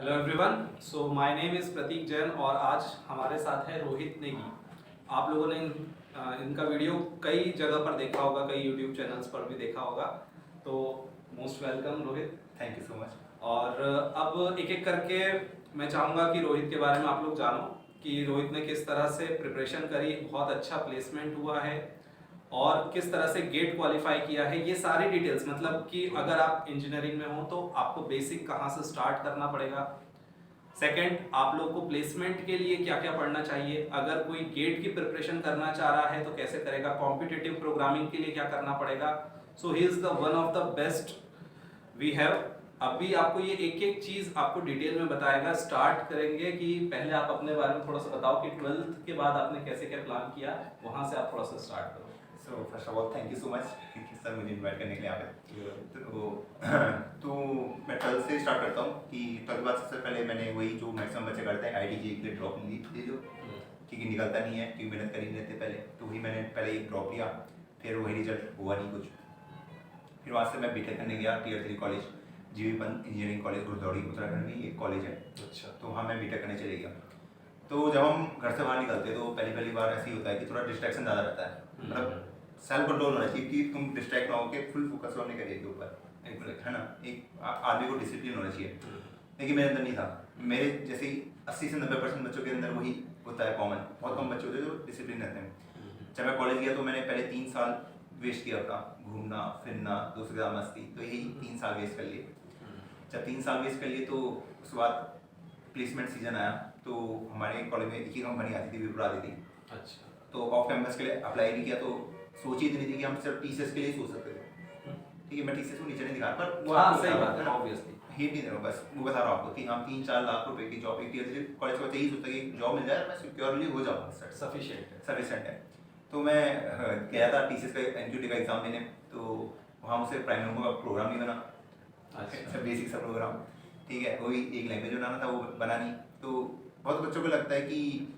Hello everyone, so my name is Prateek Jain और आज हमारे साथ है रोहित नेगी। आप लोगों ने इनका वीडियो कई जगह पर देखा होगा, कई यूट्यूब चैनल्स पर भी देखा होगा। तो most welcome Rohit. Thank you so much. और अब एक एक करके मैं चाहूँगा कि रोहित के बारे में आप लोग जानो कि रोहित ने किस तरह से प्रिपरेशन करी, बहुत अच्छा प्लेसमेंट हुआ है और किस तरह से गेट क्वालिफाई किया है। ये सारी डिटेल्स, मतलब कि अगर आप इंजीनियरिंग में हो तो आपको बेसिक कहाँ से स्टार्ट करना पड़ेगा। सेकंड, आप लोग को प्लेसमेंट के लिए क्या क्या पढ़ना चाहिए, अगर कोई गेट की प्रिपरेशन करना चाह रहा है तो कैसे करेगा, कॉम्पिटिटिव प्रोग्रामिंग के लिए क्या करना पड़ेगा। So he is the one of the best we have. अभी आपको ये एक एक चीज़ आपको डिटेल में बताएगा। स्टार्ट करेंगे कि पहले आप अपने बारे में थोड़ा सा बताओ कि 12th के बाद आपने कैसे क्या प्लान किया, वहाँ से आप थोड़ा सा स्टार्ट करो। So first of all thank you so much sir मुझे इनवाइट करने के लिए यहाँ पे। तो मैं 12th से स्टार्ट करता हूँ कि 12th बाद सबसे पहले मैंने वही जो मैक्सिमम बच्चे करते हैं IIT के लिए ड्रॉप ली जो क्योंकि निकलता नहीं है, क्योंकि मेहनत कर ही नहीं रहते पहले, तो वही मैंने पहले एक ड्रॉप लिया, फिर वही रिजल्ट हुआ नहीं कुछ। फिर वहाँ से मैं बीटेक करने गया Tier 3 कॉलेज, जीवी पंत इंजीनियरिंग कॉलेज गुरुद्वारी उत्तराखंड में एक कॉलेज है। अच्छा। तो वहाँ मैं बीटेक करने चले गया। तो जब हम घर से बाहर निकलते तो पहली बार ऐसे ही होता है कि थोड़ा डिस्ट्रैक्शन ज़्यादा रहता है, मतलब सेल्फ कंट्रोल होना चाहिए कि तुम डिस्ट्रैक्ट ना हो के फुल फोकस हो अपने करियर के ऊपर, है ना। एक आदमी को डिसिप्लिन होना चाहिए, लेकिन मेरे अंदर नहीं था। मेरे जैसे 80 से 90% बच्चों के अंदर वही होता है कॉमन, बहुत कम बच्चे होते हैं जो डिसिप्लिन रहते हैं। जब मैं कॉलेज गया तो मैंने पहले 3 साल वेस्ट किया अपना, घूमना फिरना, दोस्तों के साथ मस्ती, तो यही 3 साल वेस्ट कर लिए। जब 3 साल वेस्ट कर लिए तो उसके बाद प्लेसमेंट सीजन आया, तो हमारे कॉलेज में एक ही कंपनी आती थी, विप्रो आती थी। अच्छा। तो ऑफ कैंपस के लिए अप्लाई भी किया, तो सोच ही इतनी थी कि हम सिर्फ TCS के लिए सोच सकते थे। ठीक है, मैं TCS को नीचे नहीं दिखा पर वो हाँ, सही बात है, ऑब्वियसली हिट नहीं दे रहा हूँ, बस वो बता रहा हूँ आपको कि हम 3-4 लाख रुपए की जॉब, एक Tier 3 कॉलेज का यही सोचता है कि जॉब मिल जाए मैं सिक्योरली हो जाऊँ, सफिशिएंट है। तो मैं गया था TCS का NQT का एग्जाम देने, तो वहाँ मुझसे प्राइम नंबर का प्रोग्राम नहीं बना। अच्छा। बेसिक सा प्रोग्राम, ठीक है, वही एक लैंग्वेज बनाना था, वो बना नहीं। तो बहुत बच्चों को लगता है कि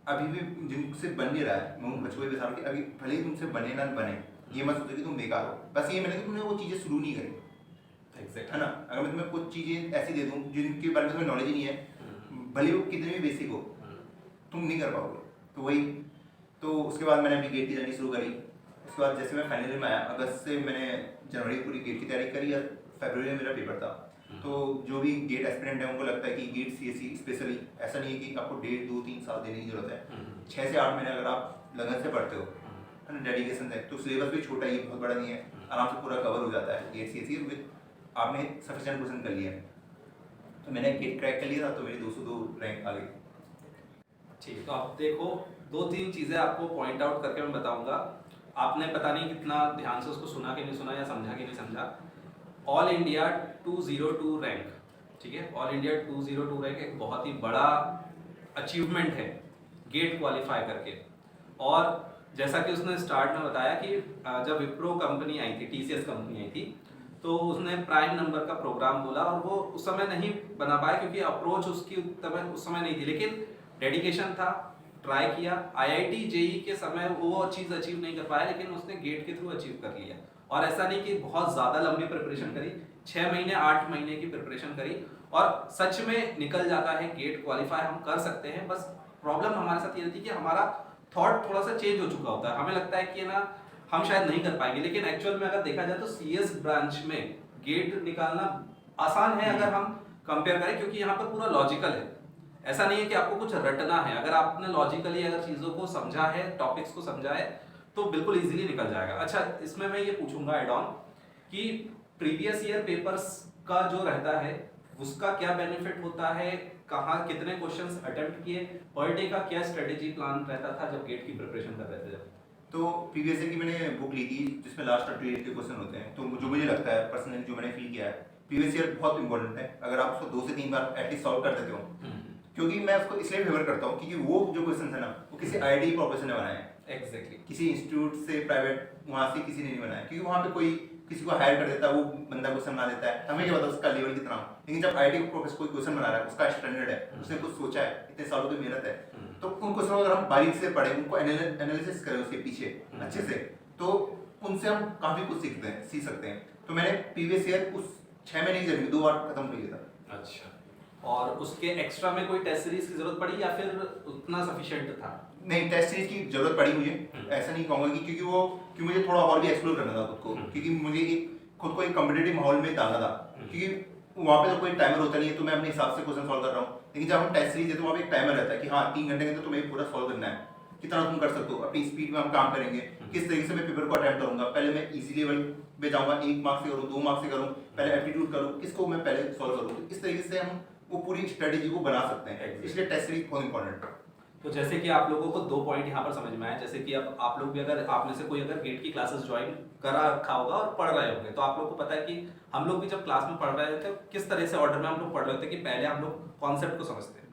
अभी भी जिनसे बन नहीं रहा है, मैं उन बच्चों को भी बता रहा हूँ कि अभी भले ही तुमसे बने ना बने, ये मत सोचो कि तुम बेकार हो, बस ये मैंने कि तुमने वो चीज़ें शुरू नहीं करी। एग्जैक्ट है ना। अगर मैं तुम्हें कुछ चीज़ें ऐसी दे दूँ जिनके बारे में तुम्हें नॉलेज ही नहीं है, भले वो कितने भी बेसिक हो, तुम नहीं कर पाओगे। तो वही, तो उसके बाद मैंने अपनी गेट की जर्नी शुरू करी। उसके बाद जैसे मैं फाइनल में आया, अगस्त से मैंने जनवरी पूरी गेट की तैयारी करी, या फरवरी में मेरा पेपर था। तो जो भी गेट एस्पिरेंट है उनको लगता है कि गेट CSE स्पेशली ऐसा नहीं है कि आपको 1.5-2-3 साल देने की जरूरत है। 6 से 8 महीने अगर आप लगन से पढ़ते हो, है ना, डेडिकेशन है, तो सिलेबस भी छोटा ही, बहुत बड़ा नहीं है, आराम से पूरा कवर हो जाता है गेट CSE विद आपने सफिशिएंट क्वेश्चन कर लिया। तो मैंने गेट क्रैक कर लिया था, तो मेरी 202 रैंक आ गई। ठीक, तो आप देखो 2-3 चीज़ें आपको पॉइंट आउट करके मैं बताऊंगा। आपने पता नहीं कितना ध्यान से उसको सुना कि नहीं सुना या समझा कि नहीं समझा। ऑल इंडिया 202 रैंक, ठीक है, ऑल इंडिया 202 रैंक एक बहुत ही बड़ा अचीवमेंट है गेट क्वालिफाई करके। और जैसा कि उसने स्टार्ट में बताया कि जब विप्रो कंपनी आई थी, TCS कंपनी आई थी, तो उसने प्राइम नंबर का प्रोग्राम बोला और वो उस समय नहीं बना पाया क्योंकि अप्रोच उसकी उस समय नहीं थी, लेकिन डेडिकेशन था, ट्राई किया। IIT JEE के समय वो चीज़ अचीव नहीं कर पाया, लेकिन उसने गेट के थ्रू अचीव कर लिया। और ऐसा नहीं कि बहुत ज़्यादा लंबी प्रिपरेशन करी, 6 महीने 8 महीने की प्रिपरेशन करी और सच में निकल जाता है गेट क्वालिफाई, हम कर सकते हैं। बस प्रॉब्लम हमारे साथ ये रहती है कि हमारा थॉट थोड़ा सा चेंज हो चुका होता है, हमें लगता है कि ना हम शायद नहीं कर पाएंगे, लेकिन एक्चुअल में अगर देखा जाए तो CS ब्रांच में गेट निकालना आसान है अगर हम कंपेयर करें, क्योंकि यहाँ पर पूरा लॉजिकल है। ऐसा नहीं है कि आपको कुछ रटना है, अगर आपने लॉजिकली अगर चीज़ों को समझा है, टॉपिक्स को समझा है, तो बिल्कुल इजीली निकल जाएगा। अच्छा, इसमें मैं ये पूछूंगा एड ऑन कि प्रीवियस ईयर पेपर्स का जो रहता है उसका क्या बेनिफिट होता है, कहाँ कितने क्वेश्चंस अटेम्प्ट किए, पर डे का क्या स्ट्रेटेजी प्लान रहता था जब गेट की प्रिपरेशन कर रहे थे जब? तो प्रीवियस ईयर की मैंने बुक ली थी जिसमें लास्ट 28 के क्वेश्चन होते हैं। तो जो मुझे लगता है पर्सनली, जो मैंने फील किया है, प्रीवियस ईयर बहुत इंपॉर्टेंट है। अगर आप उसको 2 से 3 बार एटलीस्ट सॉल्व कर देते हो, क्योंकि मैं उसको इसलिए फेवर करता हूँ क्योंकि वो जो क्वेश्चन है ना, वो किसी IIT प्रोफेसर ने बनाए हैं। एग्जैक्टली। किसी इंस्टीट्यूट से प्राइवेट वहाँ से किसी ने नहीं बनाया, क्योंकि वहाँ पे कोई किसी को हायर कर देता है, वो बंदा क्वेश्चन बना देता है, हमें क्या पता उसका लेवल कितना हो। लेकिन जब IIT प्रोफेसर कोई क्वेश्चन बना रहा है, उसका स्टैंडर्ड है, उसने कुछ सोचा है, इतने सालों की मेहनत है, तो उन क्वेश्चनों को अगर हम बारीक से पढ़ें, उनको एनालिसिस करें उसके पीछे अच्छे से, तो उनसे हम काफी कुछ सीख सकते हैं। तो मैंने प्रीवियस ईयर उस 6 महीने की जर्नी 2 बार खत्म कर लिया था। अच्छा, और उसके एक्स्ट्रा में कोई टेस्ट सीरीज की जरूरत पड़ी या फिर उतना सफिशिएंट था? नहीं, टेस्ट सीरीज की जरूरत पड़ी मुझे, ऐसा नहीं कहूंगा कि क्योंकि मुझे थोड़ा और भी एक्सप्लोर करना था खुद को, क्योंकि मुझे खुद को एक कॉम्पिटिटिव माहौल में डालना था, क्योंकि वहाँ पे तो कोई टाइमर होता नहीं है, तो मैं अपने हिसाब से क्वेश्चन सॉल्व कर रहा हूँ। लेकिन जब हम टेस्ट सीरीज है तो वहाँ पे एक टाइमर रहता है कि हाँ 3 घंटे के अंदर तुम्हें पूरा सॉल्व करना है, कितना तुम कर सकते हो, अपनी स्पीड में हम काम करेंगे, किस तरीके से मैं पेपर को अटेम्प्ट करूंगा, पहले मैं इजी लेवल पे जाऊंगा, 1 मार्क्स से करूँ, 2 मार्क्स से करूँ, पहले एप्टीट्यूड करूँ, किसको मैं पहले सॉल्व करूँ, तो इस तरीके से हम वो पूरी स्ट्रेटेजी को बना सकते हैं, इसलिए टेस्ट सीरीज बहुत इंपॉर्टेंट है। तो जैसे कि आप लोगों को 2 पॉइंट यहाँ पर समझ में आए, जैसे कि अब आप लोग भी अगर आप में से कोई अगर गेट की क्लासेस ज्वाइन करा रखा होगा और पढ़ रहे होंगे, तो आप लोग को पता है कि हम लोग भी जब क्लास में पढ़ रहे होते हैं किस तरह से ऑर्डर में हम लोग पढ़ रहे होते हैं कि पहले हम लोग कॉन्सेप्ट को समझते हैं,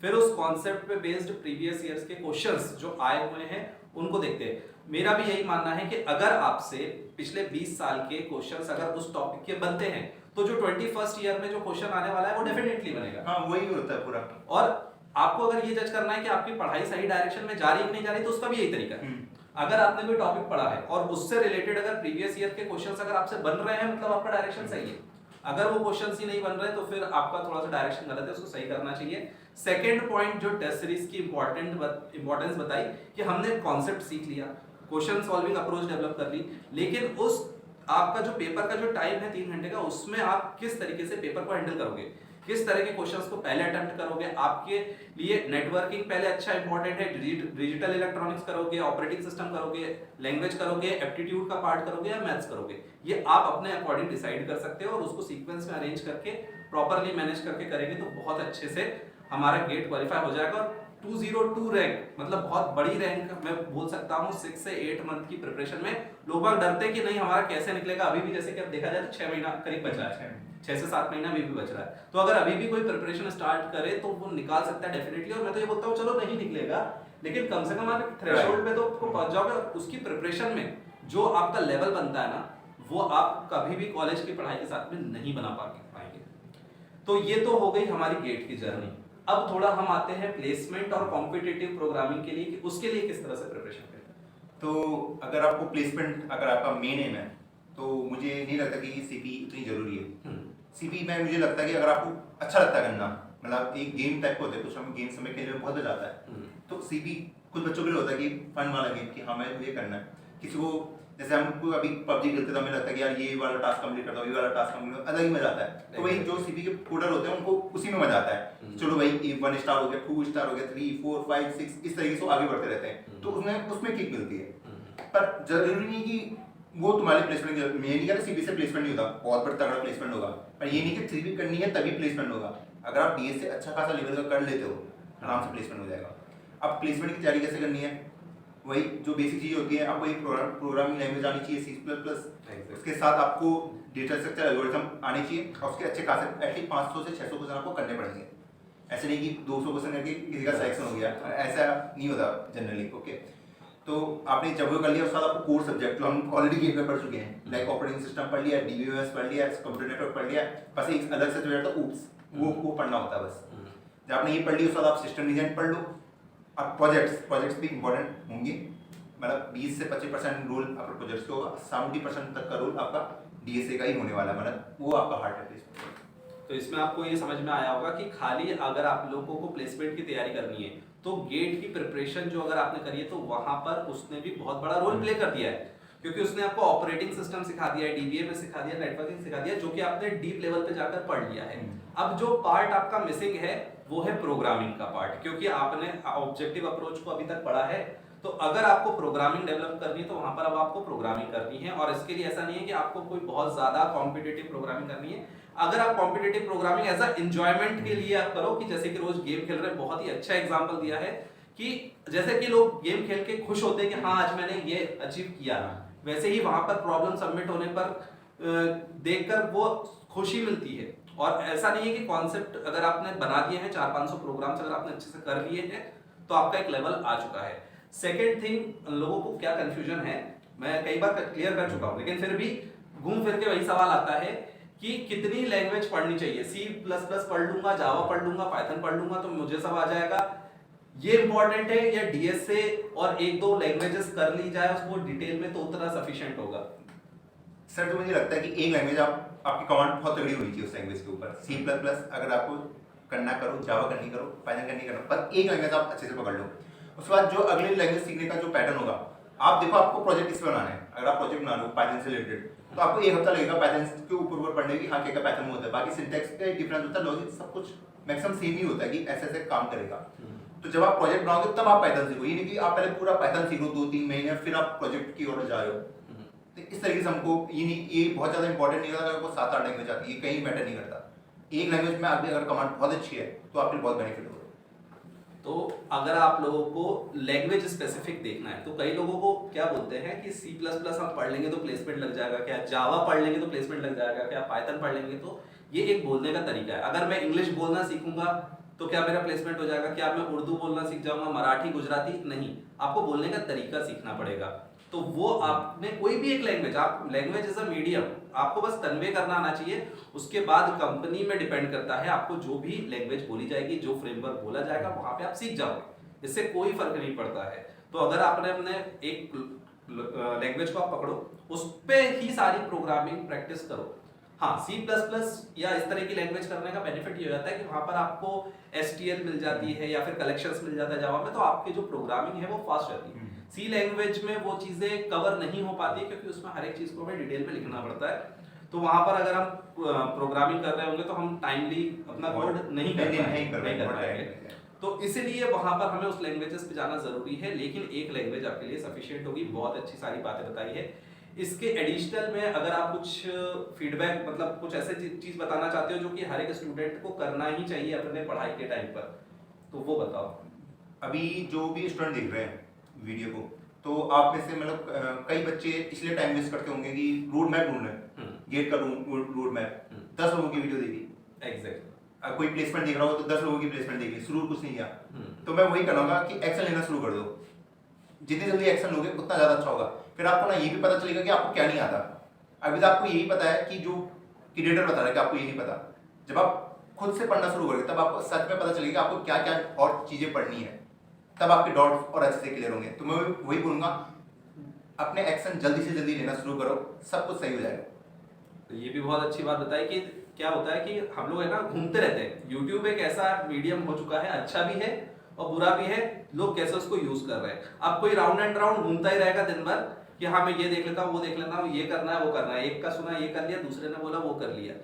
फिर उस कॉन्सेप्ट पे बेस्ड प्रीवियस ईयर्स के क्वेश्चंस जो आए हुए हैं उनको देखते हैं। मेरा भी यही मानना है कि अगर आपसे पिछले 20 साल के क्वेश्चंस अगर उस टॉपिक के बनते हैं तो जो 21st ईयर में जो क्वेश्चन आने वाला है वो डेफिनेटली बनेगा। हाँ, वही होता है पूरा। और आपको अगर ये जज करना है कि आपकी पढ़ाई सही डायरेक्शन में जा रही है कि नहीं जा रही, तो उसका भी यही तरीका है। अगर आपने कोई टॉपिक पढ़ा है और उससे रिलेटेड अगर प्रीवियस ईयर के क्वेश्चंस अगर आपसे बन रहे हैं, मतलब आपका डायरेक्शन सही है। अगर वो क्वेश्चंस ही नहीं बन रहे तो फिर आपका थोड़ा सा डायरेक्शन गलत है, उसको सही करना चाहिए। सेकंड पॉइंट जो टेस्ट सीरीज की इंपॉर्टेंस बताई कि हमने कॉन्सेप्ट सीख लिया, क्वेश्चन सॉल्विंग अप्रोच डेवलप कर ली, लेकिन उस आपका जो पेपर का जो टाइम है 3 घंटे का, उसमें आप किस तरीके से पेपर को हैंडल करोगे, किस तरह के क्वेश्चंस को पहले अटेम्प्ट करोगे। आपके लिए नेटवर्किंग पहले अच्छा इंपॉर्टेंट है, डिजिटल इलेक्ट्रॉनिक्स करोगे, ऑपरेटिंग सिस्टम करोगे, लैंग्वेज करोगे, एप्टीट्यूड का पार्ट करोगे या मैथ्स करोगे, ये आप अपने अकॉर्डिंग डिसाइड कर सकते हो और उसको सीक्वेंस में अरेंज करके प्रॉपर्ली मैनेज करके करेंगे तो बहुत अच्छे से हमारा गेट क्वालिफाई हो जाएगा। और 202 रैंक मतलब बहुत बड़ी रैंक मैं बोल सकता हूँ। 6 से 8 मंथ की प्रिपरेशन में लोग बाग डरते हैं कि नहीं हमारा कैसे निकलेगा, अभी भी जैसे कि अब देखा जाए तो 6 महीना करीब बचा है, 6 से 7 महीना अभी भी बच रहा है। तो अगर अभी भी कोई प्रिपरेशन स्टार्ट करे तो वो निकाल सकता है डेफिनेटली। और मैं तो ये बोलता हूँ चलो नहीं निकलेगा, लेकिन कम से कम आप थ्रेशोल्ड पे तो पहुंच जाओगे और उसकी प्रिपरेशन में जो आपका लेवल बनता है ना, वो आप कभी भी कॉलेज की पढ़ाई के साथ में नहीं बना पाएंगे। तो ये तो हो गई हमारी गेट की जर्नी। अब थोड़ा हम आते हैं प्लेसमेंट और कॉम्पिटिटिव प्रोग्रामिंग के लिए कि उसके लिए किस तरह से प्रिपरेशन करें। तो अगर आपको प्लेसमेंट अगर आपका मेन एम है तो मुझे नहीं लगता कि सीपी इतनी जरूरी है। सीपी में मुझे लगता है कि अगर आपको अच्छा लगता है करना, मतलब एक गेम टाइप का होता है, कुछ हम गेम समय खेलने में बहुत मजा आता है, तो सीपी कुछ बच्चों के लिए होता है कि फन वाला गेम कि हाँ मैं ये करना है। किसी को जैसे हमको अभी पबजी खेलते तो हमें लगता है कि यार ये वाला टास्क कंप्लीट करता हूँ, ये वाला टास्क कंप्लीट, अलग ही मजा आता है। तो वही जो सीपी के कोडर होते हैं उनको उसी में मजा आता है। चलो भाई 1 स्टार हो गया, 2 स्टार हो गया, 3 4 5 6 इस तरीके से आगे बढ़ते रहते हैं, तो उसमें किक मिलती है। पर जरूरी नहीं कि वो तुम्हारे प्लेसमेंट, मैं नहीं कह रहा सीबी से प्लेसमेंट नहीं होता, बहुत बड़ा तगड़ा प्लेसमेंट होगा, पर ये नहीं कि सीबी करनी है तभी प्लेसमेंट होगा। अगर आप डीएस से अच्छा खासा लेवल का कर लेते हो आराम से प्लेसमेंट हो जाएगा। अब प्लेसमेंट की तैयारी कैसे करनी है, वही जो बेसिक चीज होती है, आपको एक प्रोग्रामिंग लैंग्वेज आनी चाहिए C++, उसके साथ आपको डेटा स्ट्रक्चर एल्गोरिथम आनी चाहिए और उसके अच्छे खासे एटलीस्ट 500 से 600 क्वेश्चन आपको करने पड़ेंगे। ऐसे नहीं कि 200 क्वेश्चन करके किसी का सिलेक्शन हो गया, ऐसा नहीं होता जनरली। ओके, तो आपने जब वो कर लिया उसके बाद आपको कोर सब्जेक्ट जो हम ऑलरेडी गेम में पढ़ चुके हैं, लाइक ऑपरेटिंग सिस्टम पढ़ लिया, डीबीएमएस पढ़ लिया, कंप्यूटर नेटवर्क पढ़ लिया, बस एक अलग से सब्जेक्ट था ऊप्स, वो पढ़ना होता है बस। जब आपने ये पढ़ लिया उसके बाद आप सिस्टम डिजाइन पढ़ लो। अब प्रोजेक्ट्स भी इंपॉर्टेंट होंगे, मतलब 20 से 25% रोल आपका प्रोजेक्ट्स का होगा, 70% तक का रोल आपका डीएसए का ही होने वाला है, मतलब वो आपका हार्ड है। तो इसमें आपको ये समझ में आया होगा कि खाली अगर आप लोगों को प्लेसमेंट की तैयारी करनी है तो गेट की प्रिपरेशन जो अगर आपने करी है तो वहां पर उसने भी बहुत बड़ा रोल प्ले कर दिया है, क्योंकि उसने आपको ऑपरेटिंग सिस्टम सिखा दिया है, डीबीएमएस सिखा दिया, नेटवर्किंग सिखा दिया, जो कि आपने डीप लेवल पे जाकर पढ़ लिया है। अब जो पार्ट आपका मिसिंग है वो है प्रोग्रामिंग का पार्ट, क्योंकि आपने ऑब्जेक्टिव अप्रोच को अभी तक पढ़ा है। तो अगर आपको प्रोग्रामिंग डेवलप करनी है तो वहां पर अब आपको प्रोग्रामिंग करनी है, और इसके लिए ऐसा नहीं है कि आपको कोई बहुत ज्यादा कॉम्पिटिटिव प्रोग्रामिंग करनी है। अगर आप competitive programming as a enjoyment के लिए आप करो, कि जैसे कि रोज गेम खेल रहे हैं, बहुत ही अच्छा एग्जांपल दिया है कि जैसे कि लोग गेम खेल के खुश होते हैं कि हाँ आज मैंने ये अचीव किया, वैसे ही वहां पर प्रॉब्लम सबमिट होने पर देखकर वो खुशी मिलती है। और ऐसा नहीं है कि कॉन्सेप्ट अगर आपने बना दिए हैं 400-500 प्रोग्राम्स अगर आपने अच्छे से कर लिए हैं तो आपका एक लेवल आ चुका है। सेकेंड थिंग, लोगों को क्या कंफ्यूजन है, मैं कई बार क्लियर कर चुका हूं, लेकिन फिर भी घूम फिर के वही सवाल आता है कि कितनी लैंग्वेज पढ़नी चाहिए। C++ पढ़ लूंगा, जावा पढ़ लूंगा, पाइथन पढ़ लूंगा तो मुझे सब आ जाएगा, ये इंपॉर्टेंट है, या डीएसए और 1-2 लैंग्वेजेस कर ली जाए उसको डिटेल में तो उतना सफिशिएंट होगा? सर तो मुझे लगता है कि एक लैंग्वेज आपकी कमांड बहुत तगड़ी होनी चाहिए उस लैंग्वेज के ऊपर। C++ अगर आपको करना करो, जावा करनी करो, पाइथन करनी करो, पर एक लैंग्वेज आप अच्छे से पकड़ लो। उसके बाद जो अगली लैंग्वेज सीखने का जो पैटर्न होगा, आप देखो आपको प्रोजेक्ट किस पे बनाना है। अगर आप प्रोजेक्ट बना लो पाइथन से रिलेटेड, तो आपको एक हफ्ता लगेगा पाइथन के ऊपर पढ़ने की, हाँ क्या क्या पैटर्न होता है, बाकी सिंटैक्स का डिफरेंस होता है, लॉजिक सब कुछ मैक्सिमम सेम ही होता है कि ऐसे ऐसे काम करेगा। तो जब आप प्रोजेक्ट बनाओगे तब आप पाइथन सीखो, ये नहीं कि आप पहले पूरा पाइथन सीखो 2-3 महीने फिर आप प्रोजेक्ट की ओर जा रहे हो। तो इस तरीके से हमको ये बहुत ज्यादा इंपॉर्टेंट नहीं होता। अगर आपको 7-8 लैंग्वेज आती है, कहीं मैटर नहीं करता। एक लैंग्वेज में आपकी अगर कमांड बहुत अच्छी है तो आपके लिए बहुत बेनिफिट होगा। तो अगर आप लोगों को लैंग्वेज स्पेसिफिक देखना है तो कई लोगों को क्या बोलते हैं कि C++ हम पढ़ लेंगे तो प्लेसमेंट लग जाएगा क्या, जावा पढ़ लेंगे तो प्लेसमेंट लग जाएगा क्या, पाइथन पढ़ लेंगे तो। ये एक बोलने का तरीका है। अगर मैं इंग्लिश बोलना सीखूंगा तो क्या मेरा प्लेसमेंट हो जाएगा, क्या मैं उर्दू बोलना सीख जाऊंगा, मराठी, गुजराती? नहीं, आपको बोलने का तरीका सीखना पड़ेगा। तो वो आपने कोई भी एक लैंग्वेज, आप लैंग्वेज इज अ मीडियम, आपको बस कन्वे करना आना चाहिए। उसके बाद कंपनी में डिपेंड करता है, आपको जो भी लैंग्वेज बोली जाएगी, जो फ्रेमवर्क बोला जाएगा, वहां पे आप सीख जाओगे, इससे कोई फर्क नहीं पड़ता है। तो अगर आपने अपने एक लैंग्वेज को आप पकड़ो, उस पे ही सारी प्रोग्रामिंग प्रैक्टिस करो। हाँ, C++ या इस तरह की लैंग्वेज करने का बेनिफिट ये हो जाता है कि वहां पर आपको STL मिल जाती है या फिर कलेक्शंस मिल जाता है जावा में, तो आपकी जो प्रोग्रामिंग है वो फास्ट रहती है। सी लैंग्वेज में वो चीजें कवर नहीं हो पाती क्योंकि उसमें हर एक चीज को हमें डिटेल में लिखना पड़ता है। तो वहां पर अगर हम प्रोग्रामिंग कर रहे होंगे तो हम टाइमली अपना कोड नहीं कर पाएंगे। तो इसीलिए वहां पर हमें उस लैंग्वेजेस पे जाना जरूरी है, लेकिन एक लैंग्वेज आपके लिए सफिशिएंट होगी। बहुत अच्छी सारी बातें बताई है। इसके एडिशनल में अगर आप कुछ फीडबैक, मतलब कुछ ऐसे चीज बताना चाहते हो जो कि हर एक स्टूडेंट को करना ही चाहिए अपने पढ़ाई के टाइम पर, तो वो बताओ। अभी जो भी स्टूडेंट देख रहे हैं वीडियो को, तो आप में से मतलब कई बच्चे इसलिए टाइम वेस्ट करते होंगे कि रोड मैप ढूंढ रहे हैं, गेट का रोड मैप 10 लोगों की वीडियो देखी, एग्जैक्टली। कोई प्लेसमेंट देख रहा हो तो 10 लोगों की प्लेसमेंट देखी, शुरू कुछ नहीं किया। तो मैं वही कहूँगा कि एक्शन लेना शुरू कर दो। जितनी जल्दी एक्शन लोगे उतना ज्यादा अच्छा होगा। फिर आपको ना ये भी पता चलेगा कि आपको क्या नहीं आता। अभी तो आपको यही पता है कि जो क्रिएटर बता रहा है कि आपको ये नहीं पता। जब आप खुद से पढ़ना शुरू करोगे तब आपको सच में पता चलेगा आपको क्या क्या और चीजें पढ़नी है, तब आपके डॉट्स और अच्छे से क्लियर होंगे। तो मैं वही बोलूंगा, अपने एक्शन जल्दी से जल्दी लेना शुरू करो, सब कुछ सही हो जाएगा। तो ये भी बहुत अच्छी बात बताई कि क्या होता है कि हम लोग है ना घूमते रहते हैं। यूट्यूब एक ऐसा मीडियम हो चुका है, अच्छा भी है और बुरा भी है, लोग कैसे उसको यूज कर रहे हैं। अब कोई राउंड एंड राउंड घूमता ही रहेगा दिन भर कि हाँ मैं ये देख लेता हूँ, वो देख लेता हूँ, ये करना है, वो करना है, एक का सुना ये कर लिया, दूसरे ने बोला वो कर लिया।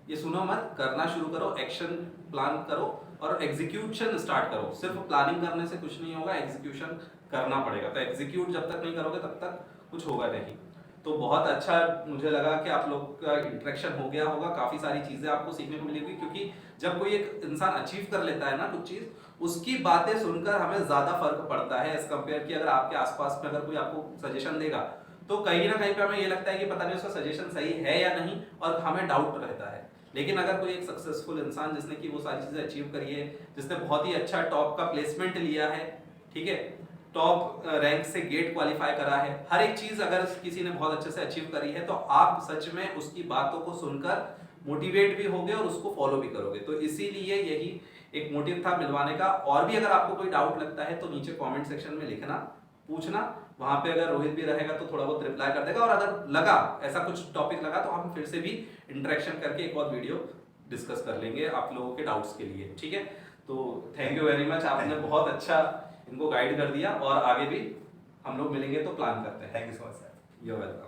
ये सुनो मत, करना शुरू करो, एक्शन प्लान करो और एग्जीक्यूशन स्टार्ट करो। सिर्फ प्लानिंग करने से कुछ नहीं होगा, एग्जीक्यूशन करना पड़ेगा। तो एग्जीक्यूट जब तक नहीं करोगे तब तक कुछ होगा नहीं। तो बहुत अच्छा मुझे लगा कि आप लोग का इंटरेक्शन हो गया होगा, काफी सारी चीजें आपको सीखने को मिलेगी, क्योंकि जब कोई एक इंसान अचीव कर लेता है ना कुछ चीज, उसकी बातें सुनकर हमें ज्यादा फर्क पड़ता है एज कम्पेयर कि अगर आपके आसपास में अगर कोई आपको सजेशन देगा तो कहीं ना कहीं पे हमें ये लगता है कि पता नहीं उसका सजेशन सही है या नहीं, और हमें डाउट रहता है। लेकिन अगर कोई एक सक्सेसफुल इंसान जिसने कि वो सारी चीजें अचीव करी है, जिसने बहुत ही अच्छा टॉप का प्लेसमेंट लिया है, ठीक है, टॉप रैंक से गेट क्वालिफाई करा है, हर एक चीज अगर किसी ने बहुत अच्छे से अचीव करी है, तो आप सच में उसकी बातों को सुनकर मोटिवेट भी होगे और उसको फॉलो भी करोगे। तो इसीलिए यही एक मोटिव था मिलवाने का। और भी अगर आपको कोई डाउट लगता है तो नीचे कमेंट सेक्शन में लिखना, पूछना, वहां पे अगर रोहित भी रहेगा तो थोड़ा बहुत रिप्लाई कर देगा। और अगर लगा ऐसा कुछ टॉपिक लगा तो हम फिर से भी इंटरेक्शन करके एक और वीडियो डिस्कस कर लेंगे आप लोगों के डाउट्स के लिए, ठीक है। तो थैंक यू वेरी मच, आपने बहुत अच्छा इनको गाइड कर दिया और आगे भी हम लोग मिलेंगे तो प्लान करते हैं। Thank you so much sir. You are welcome.